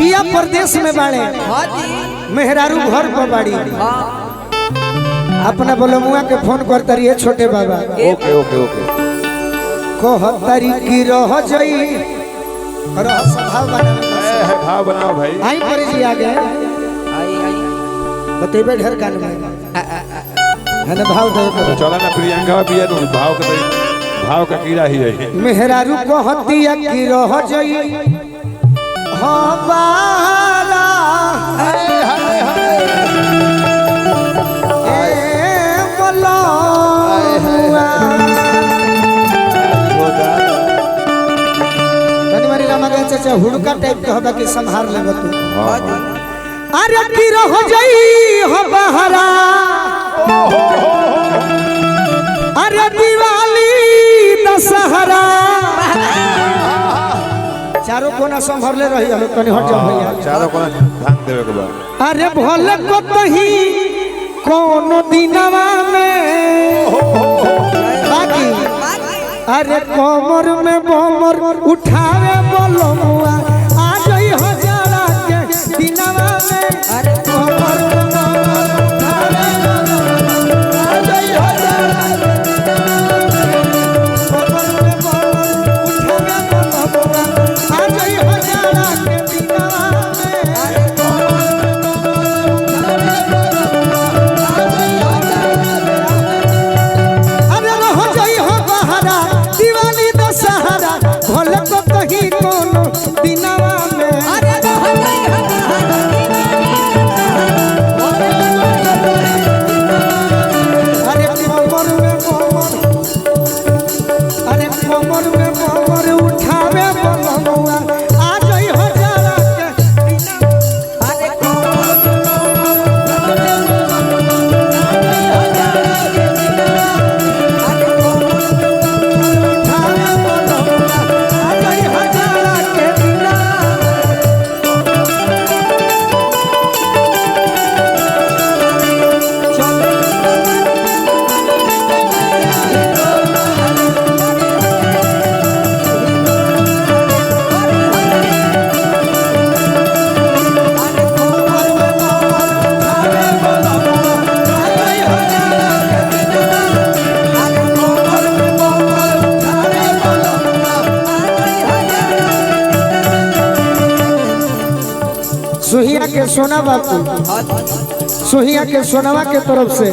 पिया प्रदेश में बाड़े मेहरारू घर पर बाड़ी अपना बोलमुआ के फोन करता रही है छोटे बाबा। ओके ओके ओके कहतारी की रह जई भाव बनाओ भाई। आई पर जी आ गए बतेबे ढेर कान में है ना भाव दे चला ना प्रियंका भी है भाव का कीड़ा ही है। मेहरारू कहतिया की रह जई हां बाला चाचा हुड़का टाइप के होगा कि संहार लेबो तू। अरे की रह जई हो बहरा अरे दिवाली दशहरा चारों कोना संभरले रही हम तनी हट जा भैया चारों कोना भांग देवे के बा। अरे भले कतही कोनो दिनवा में बाकी अरे कमर में बमर उठावे बोलो मुआ आ गई हजारा के दिनवा में। अरे कमर में बमर उठावे आ गई हजारा के कमर में बमर उठावे बोलो मुआ आ गई हजारा के दिनवा में। अरे कमर में बमर उठावे अरे रह जाई हो बहरा दिवाली दशहरा भले को कहीं कोनो दिनवा में। अरे रह जाई हो बहरा अरे कमर में बमर उठावे बोलमुआ आ गई हजारा के दिनवा। अरे सुहिया के सोना बापू सुहिया के सोनावा के तरफ से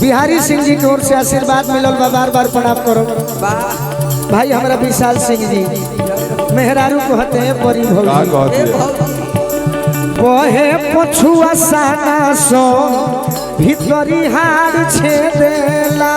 बिहारी सिंह जी की ओर से आशीर्वाद मिलल बा बार बार प्रणाम करो भाई हमारा विशाल सिंह जी मेहरारू कहते हैं बड़ी भौजी बहे पछुआ साना सो भीतरी हार छेदेला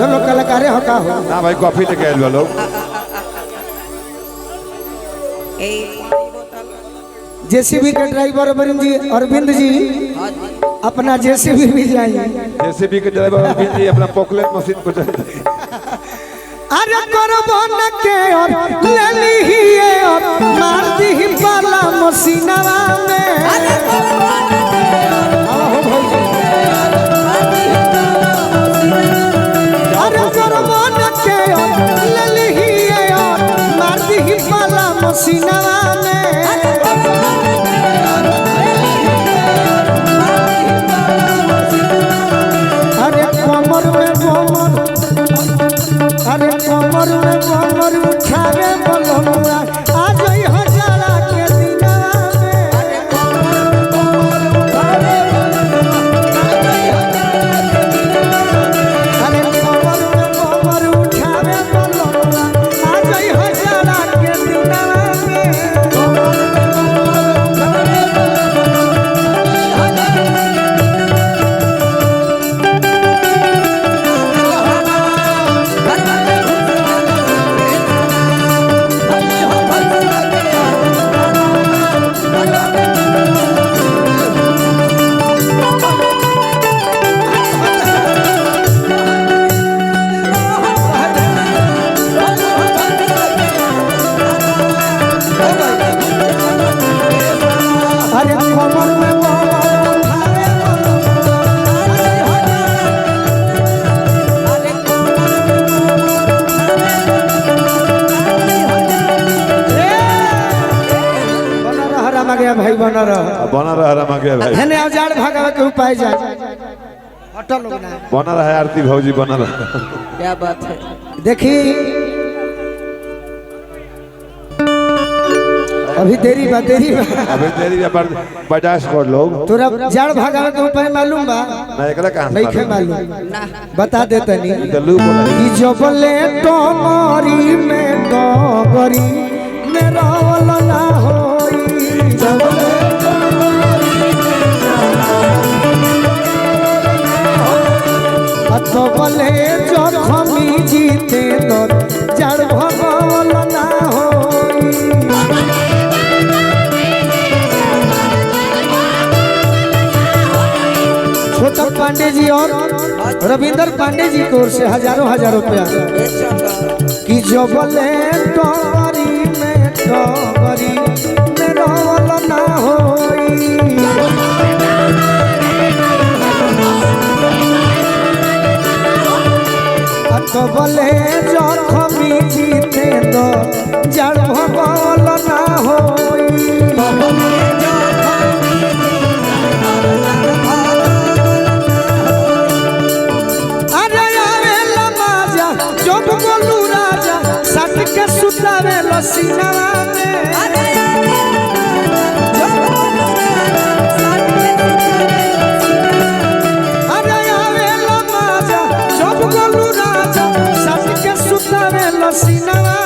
ना भाई कॉफी लेके आए लोग जेसीबी के ड्राइवर अरविंद जी अपना जेसीबी भी जाइए जेसीबी के ड्राइवर अरविंद जी अपना पॉकलेट मशीन को चाहिए। अरे करबन के और ले लीए और मार दी पाला मशीनवा में। अरे करबन के और ले लीए और मार दी पाला मशीनवा में। अरे कमर में बमर उठावे बोलमुआ आ गई हजारा के दिनवा में। अरे कमर में बमर उठावे बोलमुआ आ गई हजारा के दिनवा में। अरे कमर में बमर उठावे बोलमुआ आ गई हजारा के दिनवा में। भाई बना रहा बना रहा रमंगे भाई है ने जाड़ भागावे के उपाय जाए हटल लोग ना बना रहा है आरती भौजी बना रहा क्या बात है। देखी अभी देरी बा अबे तेरी बर्दाश्त कर लोग तोरा जाड़ भागावे के उपाय मालूम बा ना एकरा कहां नहीं खे मालूम ना बता देता नहीं तो लू बोला कि जबले टोमरी में डगरी मेरा वाला ना होई जबले अतबले जखमी जीते दर जड़ भगवल ना होई छोटा पांडे जी और रविंदर पांडे जी की ओर से हजारों रुपया कि जबले डगरी में डगरी में रवल ना होई अतबले जखमी जीते दो जड़ भगवल ना होई अरे आवेला माजा जब बोलू राजा सट के सुतावे लसीनावा में अरे आवेला माजा जब बोलू राजा सट के सुतावे लसीनावा